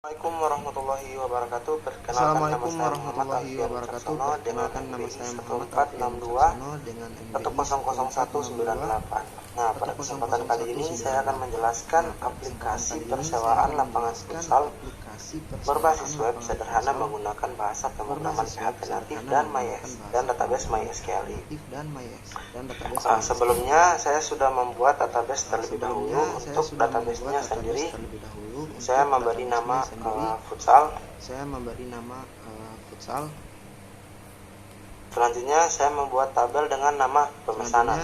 Assalamualaikum warahmatullahi wabarakatuh. Perkenalkan nama Assalamualaikum saya Muhammad warahmatullahi Alfian wabarakatuh. Wicaksono dengan Perkenalkan nama NBI saya Muhammad Alfian 1462 Wicaksono dengan NBI 1000198. Nah, pada kesempatan kali ini saya akan menjelaskan aplikasi persewaan lapangan futsal berbasis web sederhana menggunakan bahasa pemrograman PHP natif dan database MySQL. Sebelumnya saya sudah membuat database terlebih dahulu. Untuk databasenya sendiri saya memberi nama futsal. Selanjutnya saya membuat tabel dengan nama pemesanan.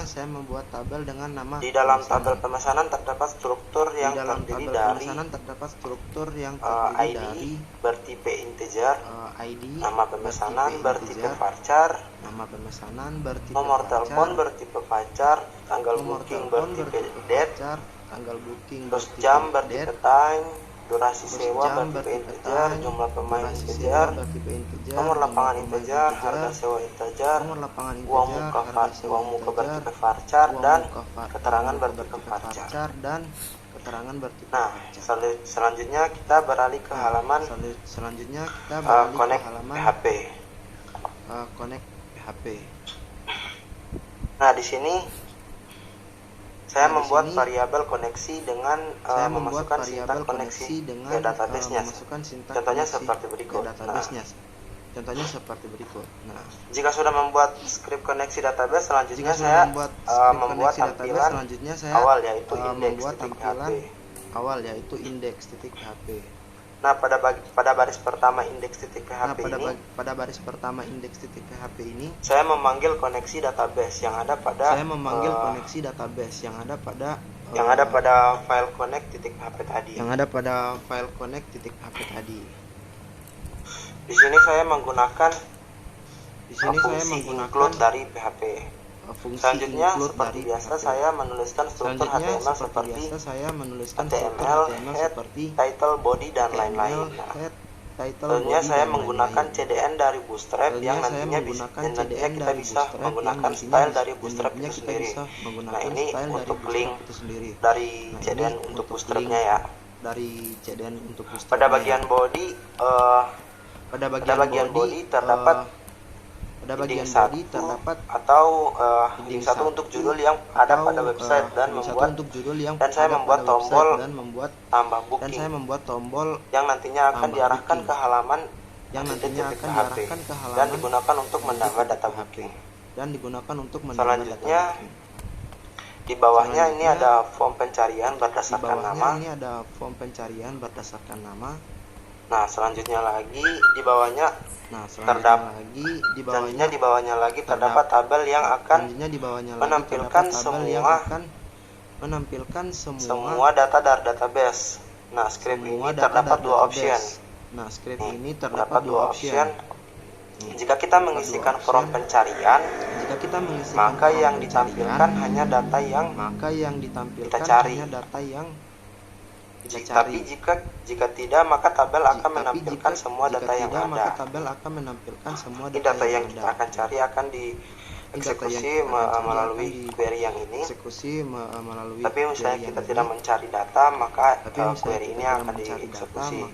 Di dalam tabel pemesanan terdapat struktur yang terdiri dari ID bertipe integer, nama pemesanan bertipe varchar, nomor telepon bertipe varchar, tanggal booking bertipe date, terus jam bertipe time, durasi sewa bertipe integer, jumlah pemain integer, nomor lapangan integer, harga sewa integer, uang muka bertipe varchar, dan keterangan bertipe varchar. Nah, selanjutnya kita beralih ke halaman Connect PHP. Nah, di sini saya membuat variabel koneksi dengan memasukkan sintaks koneksi ke database-nya. Contohnya seperti berikut. Nah, jika sudah membuat skrip koneksi database, selanjutnya saya membuat tampilan awal yaitu index.php. Nah, pada baris pertama index.php ini saya memanggil koneksi database yang ada pada file connect.php tadi. Di sini saya menggunakan fungsi include dari PHP. Selanjutnya, seperti biasa, saya menuliskan struktur HTML seperti HTML, head, title, body, dan lain-lain. Selanjutnya saya menggunakan CDN dari Bootstrap yang nantinya kita bisa menggunakan style dari Bootstrap itu sendiri. Nah, ini untuk link dari CDN untuk Bootstrapnya ya. Pada bagian body terdapat heading 1 atau heading 1 untuk judul yang ada pada website dan saya membuat tombol tambah booking yang nantinya akan diarahkan ke halaman PHP dan digunakan untuk menambah data booking. Selanjutnya di bawahnya ini ada form pencarian berdasarkan nama. Nah, selanjutnya lagi di bawahnya terdapat tabel yang akan menampilkan semua data dari database. Nah, script ini terdapat dua option. Jika kita mengisikan form pencarian, maka yang ditampilkan hanya data yang kita cari. Tapi jika tidak, maka tabel akan menampilkan semua data yang ada. Ini data yang kita akan cari akan dieksekusi melalui query yang ini. Tapi misalnya kita tidak mencari data, maka query ini akan dieksekusi.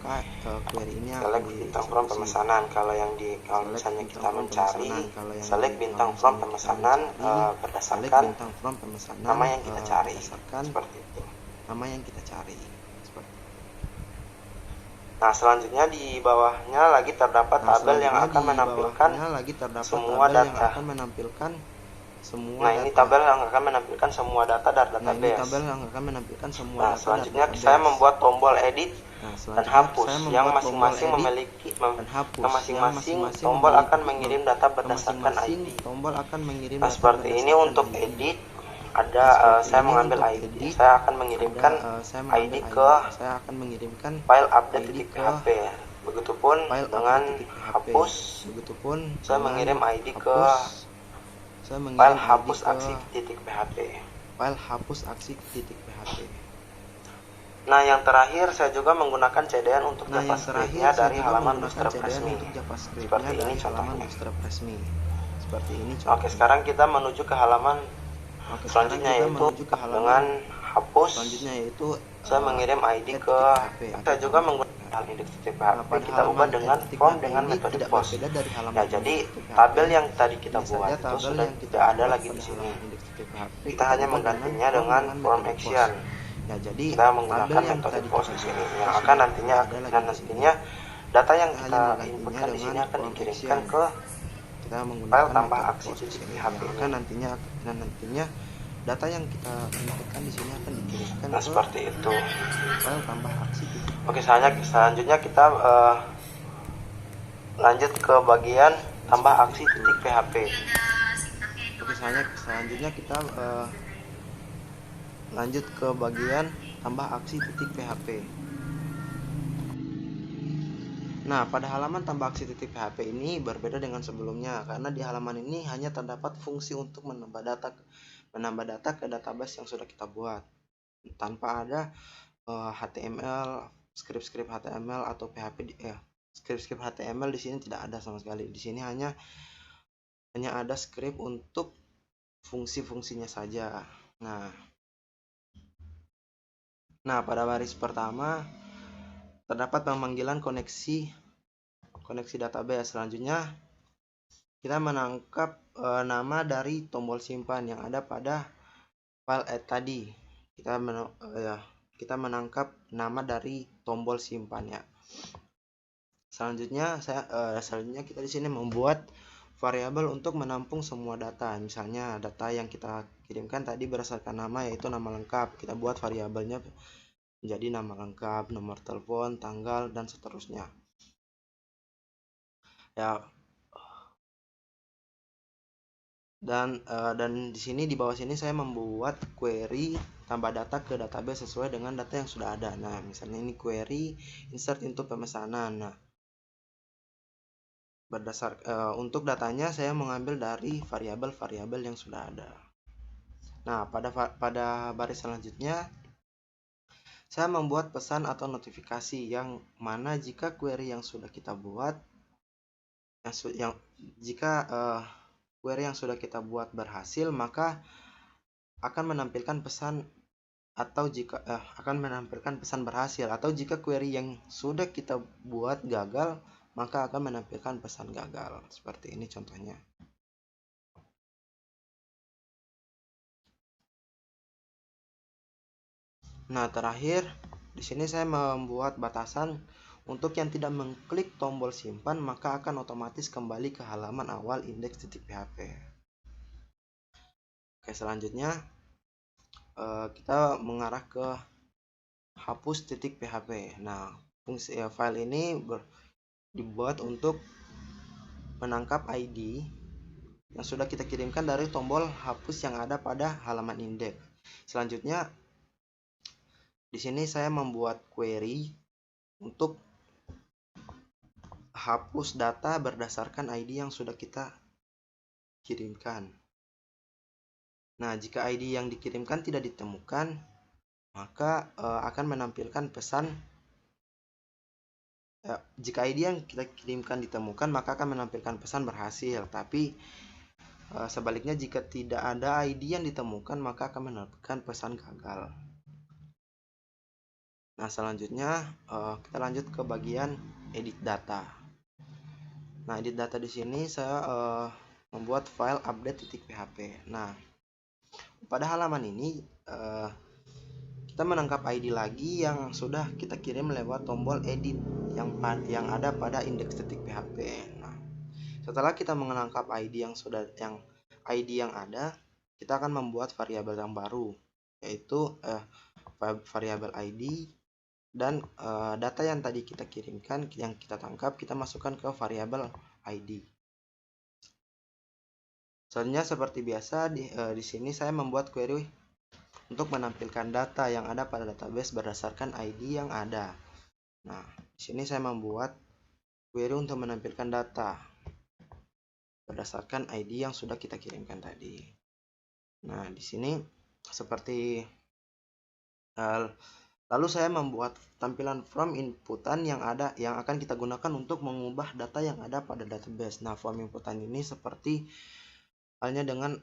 Select bintang from pemesanan. Kalau misalnya kita mencari, select bintang from pemesanan berdasarkan nama yang kita cari. Seperti itu. Nah, selanjutnya di bawahnya lagi terdapat tabel yang akan menampilkan semua data. Nah, ini tabel yang akan menampilkan semua data dari database. Nah, selanjutnya saya membuat tombol edit dan hapus yang masing-masing tombol akan mengirim data berdasarkan ID. Nah, seperti ini untuk edit. Saya mengambil ID, saya akan mengirimkan ID ke file update.php. Begitupun dengan hapus, saya mengirim ID ke file hapus aksi.php. Nah, yang terakhir saya juga menggunakan CDN untuk JavaScript-nya dari halaman Bootstrap resmi. Seperti ini contohnya. Oke, sekarang kita menuju ke halaman selanjutnya yaitu dengan hapus. Saya mengirim ID ke saya juga menggunakan hal indeks PHP kita ubah dengan form dengan metode post. Ya, jadi tabel yang tadi kita buat itu sudah tidak ada lagi di sini. Kita hanya menggantinya dengan form action. Ya, jadi kita menggunakan metode post di sini yang akan nantinya data yang kita inputkan di sini akan dikirimkan ke file tambah aksi.php ini. Nantinya data yang kita inputkan di sini akan dikirimkan ke seperti itu. File tambah aksi. Oke, selanjutnya kita lanjut ke bagian tambah aksi.php. Oke, selanjutnya kita lanjut ke bagian tambah aksi.php. Nah, pada halaman tambah aksi.php ini berbeda dengan sebelumnya karena di halaman ini hanya terdapat fungsi untuk menambah data ke database yang sudah kita buat tanpa ada HTML, script HTML atau PHP. Script HTML di sini tidak ada sama sekali. Di sini hanya ada script untuk fungsi-fungsinya saja. Nah, pada baris pertama terdapat pemanggilan koneksi database. Selanjutnya kita menangkap nama dari tombol simpan yang ada pada file add tadi. Kita menangkap nama dari tombol simpannya. Selanjutnya kita di sini membuat variabel untuk menampung semua data. Misalnya data yang kita kirimkan tadi berdasarkan nama, yaitu nama lengkap. Kita buat variabelnya menjadi nama lengkap, nomor telepon, tanggal, dan seterusnya. Ya. Dan di sini di bawah sini saya membuat query tambah data ke database sesuai dengan data yang sudah ada. Nah, misalnya ini query insert into pemesanan. Nah, untuk datanya saya mengambil dari variabel-variabel yang sudah ada. Nah, pada baris selanjutnya saya membuat pesan atau notifikasi yang mana jika query yang sudah kita buat query yang sudah kita buat berhasil, maka akan menampilkan pesan berhasil, atau jika query yang sudah kita buat gagal, maka akan menampilkan pesan gagal. Seperti ini contohnya. Nah, terakhir di sini saya membuat batasan untuk yang tidak mengklik tombol simpan, maka akan otomatis kembali ke halaman awal index.php. Oke, selanjutnya kita mengarah ke hapus.php. Nah, fungsi file ini dibuat untuk menangkap ID yang sudah kita kirimkan dari tombol hapus yang ada pada halaman indeks. Selanjutnya di sini saya membuat query untuk hapus data berdasarkan ID yang sudah kita kirimkan. Nah, jika ID yang dikirimkan tidak ditemukan, maka akan menampilkan pesan. Jika ID yang kita kirimkan ditemukan, maka akan menampilkan pesan berhasil. Tapi sebaliknya, jika tidak ada ID yang ditemukan, maka akan menampilkan pesan gagal. Nah, selanjutnya kita lanjut ke bagian edit data. Nah, edit data di sini saya membuat file update.php. Nah, pada halaman ini kita menangkap ID lagi yang sudah kita kirim lewat tombol edit yang ada pada index.php. Nah, setelah kita menangkap ID yang ada, kita akan membuat variabel yang baru, yaitu variabel ID, dan data yang tadi kita kirimkan, yang kita tangkap, kita masukkan ke variabel ID. Selanjutnya seperti biasa di sini saya membuat query untuk menampilkan data yang ada pada database berdasarkan ID yang ada. Nah, di sini saya membuat query untuk menampilkan data berdasarkan ID yang sudah kita kirimkan tadi. Nah, di sini seperti lalu saya membuat tampilan form inputan yang akan kita gunakan untuk mengubah data yang ada pada database. Nah, form inputan ini seperti halnya dengan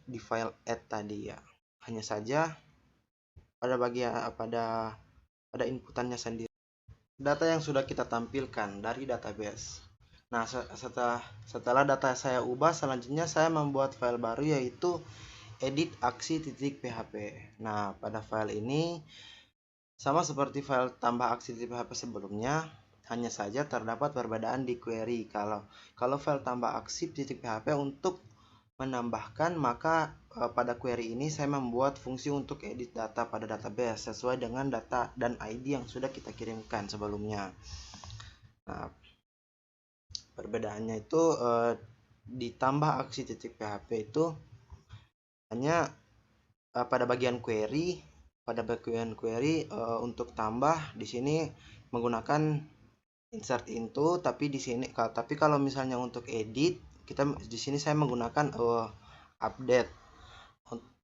di file add tadi ya. Hanya saja pada inputannya sendiri data yang sudah kita tampilkan dari database. Nah, setelah data saya ubah, selanjutnya saya membuat file baru yaitu edit aksi.php. Nah, pada file ini sama seperti file tambah aksi.php sebelumnya, hanya saja terdapat perbedaan di query. Kalau file tambah aksi.php untuk menambahkan, maka pada query ini saya membuat fungsi untuk edit data pada database sesuai dengan data dan ID yang sudah kita kirimkan sebelumnya. Nah, perbedaannya itu ditambah aksi.php itu hanya pada bagian query. Untuk tambah di sini menggunakan insert into, tapi kalau misalnya untuk edit di sini saya menggunakan update,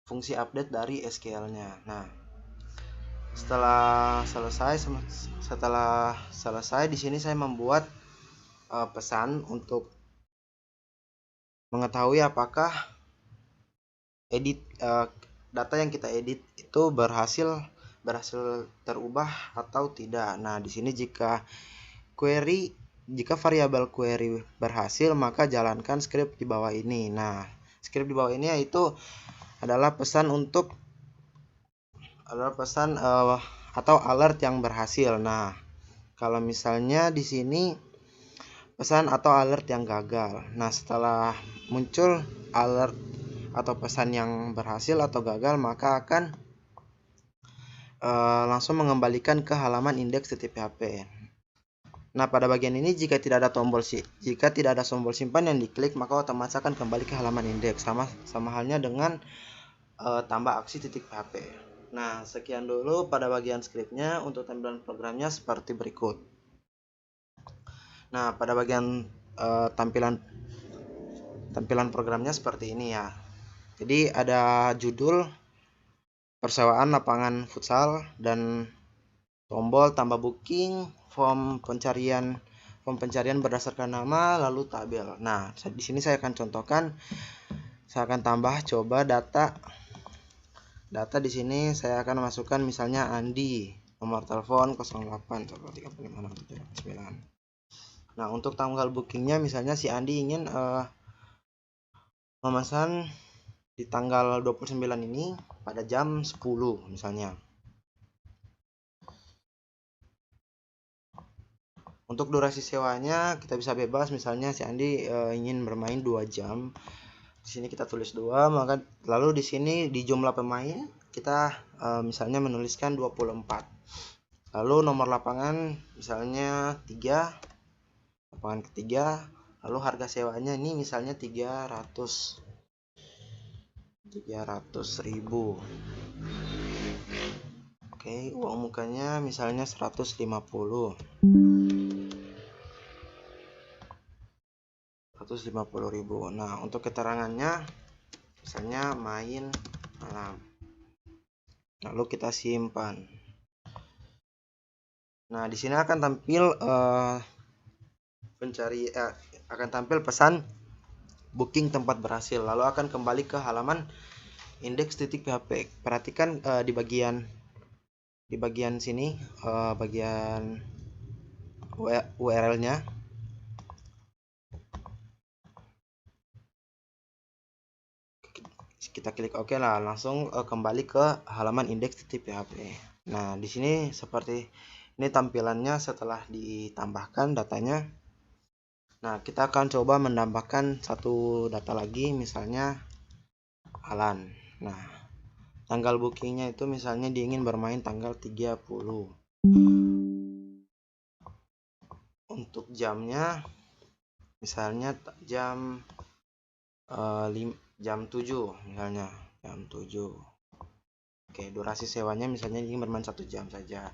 fungsi update dari SQL-nya. Nah, setelah selesai di sini saya membuat pesan untuk mengetahui apakah data yang kita edit itu berhasil terubah atau tidak. Nah, di sini jika variabel query berhasil, maka jalankan script di bawah ini. Nah, script di bawah ini yaitu adalah pesan atau alert yang berhasil. Nah, kalau misalnya di sini pesan atau alert yang gagal. Nah, setelah muncul alert atau pesan yang berhasil atau gagal, maka akan langsung mengembalikan ke halaman index.php. Nah, pada bagian ini jika tidak ada tombol simpan yang diklik, maka otomatis akan kembali ke halaman indeks, sama halnya dengan tambah aksi.php. Nah, sekian dulu pada bagian scriptnya. Untuk tampilan programnya seperti berikut. Nah, pada bagian tampilan programnya seperti ini ya. Jadi ada judul persewaan lapangan futsal dan tombol tambah booking, form pencarian berdasarkan nama, lalu tabel. Nah, di sini saya akan contohkan. Saya akan tambah coba data di sini saya akan masukkan misalnya Andi, nomor telepon 08 355679. Nah, untuk tanggal bookingnya misalnya si Andi ingin memesan di tanggal 29 ini pada jam 10 misalnya. Untuk durasi sewanya kita bisa bebas, misalnya si Andi ingin bermain 2 jam. Di sini kita tulis 2, maka lalu di sini di jumlah pemain kita misalnya menuliskan 24. Lalu nomor lapangan misalnya 3, lapangan ketiga, lalu harga sewanya ini misalnya 300.000. Oke, uang mukanya misalnya 150.000. Nah, untuk keterangannya misalnya main malam. Lalu kita simpan. Nah, di sini akan tampil pesan booking tempat berhasil, lalu akan kembali ke halaman index.php. Perhatikan di bagian sini, bagian URL-nya. Kita klik OK lah, langsung kembali ke halaman index.php. Nah, di sini seperti ini tampilannya setelah ditambahkan datanya. Nah, kita akan coba menambahkan satu data lagi, misalnya Alan. Nah, tanggal bookingnya itu misalnya dia ingin bermain tanggal 30. Untuk jamnya misalnya jam 7 misalnya, jam 7. Oke, durasi sewanya misalnya ingin bermain 1 jam saja.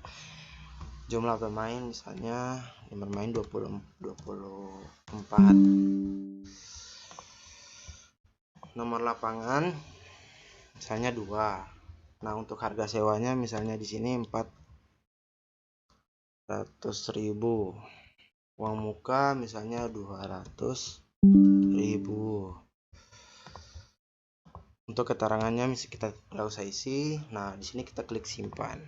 Jumlah pemain misalnya yang bermain 24. Nomor lapangan misalnya 2. Nah, untuk harga sewanya misalnya di sini 400.000. Uang muka misalnya 200.000. Untuk keterangannya kita nggak usah isi. Nah, di sini kita klik simpan.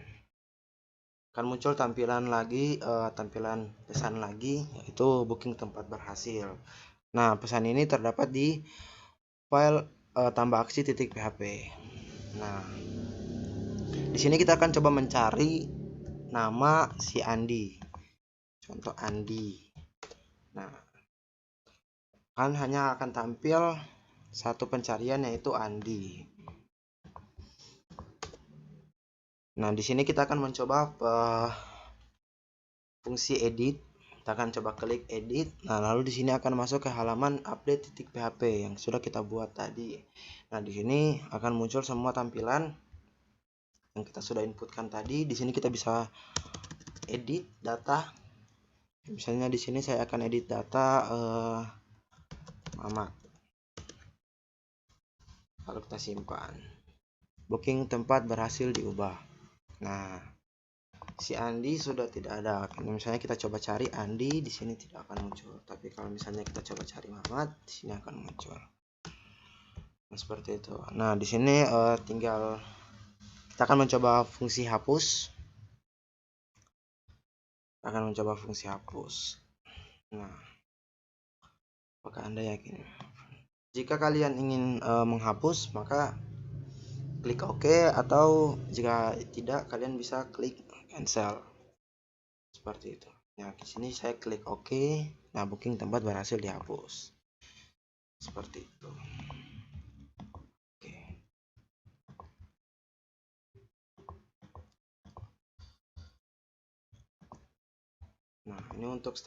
akan muncul tampilan lagi, tampilan pesan lagi, yaitu booking tempat berhasil. Nah, pesan ini terdapat di file tambah aksi .php. Nah, di sini kita akan coba mencari nama si Andi. Contoh Andi. Nah, kan hanya akan tampil satu pencarian, yaitu Andi. Nah, di sini kita akan mencoba fungsi edit. Kita akan coba klik edit. Nah, lalu di sini akan masuk ke halaman update.php yang sudah kita buat tadi. Nah, di sini akan muncul semua tampilan yang kita sudah inputkan tadi. Di sini kita bisa edit data. Misalnya di sini saya akan edit data Mamat. Lalu kita simpan. Booking tempat berhasil diubah. Nah, si Andi sudah tidak ada. Kalau misalnya kita coba cari Andi, di sini tidak akan muncul. Tapi kalau misalnya kita coba cari Mamat, di sini akan muncul. Nah, seperti itu. Nah, di sini tinggal kita akan mencoba fungsi hapus. Akan mencoba fungsi hapus. Nah, apakah Anda yakin? Jika kalian ingin menghapus, maka klik OK, atau jika tidak, kalian bisa klik cancel. Seperti itu. Nah, di sini saya klik OK. Nah, booking tempat berhasil dihapus. Seperti itu. Oke. Nah, ini untuk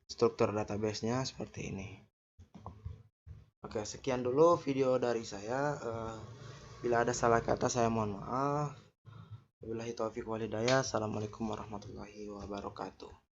struktur database-nya seperti ini. Oke, sekian dulu video dari saya. Bila ada salah kata, saya mohon maaf. Wabillahi taufiq walhidayah. Assalamualaikum warahmatullahi wabarakatuh.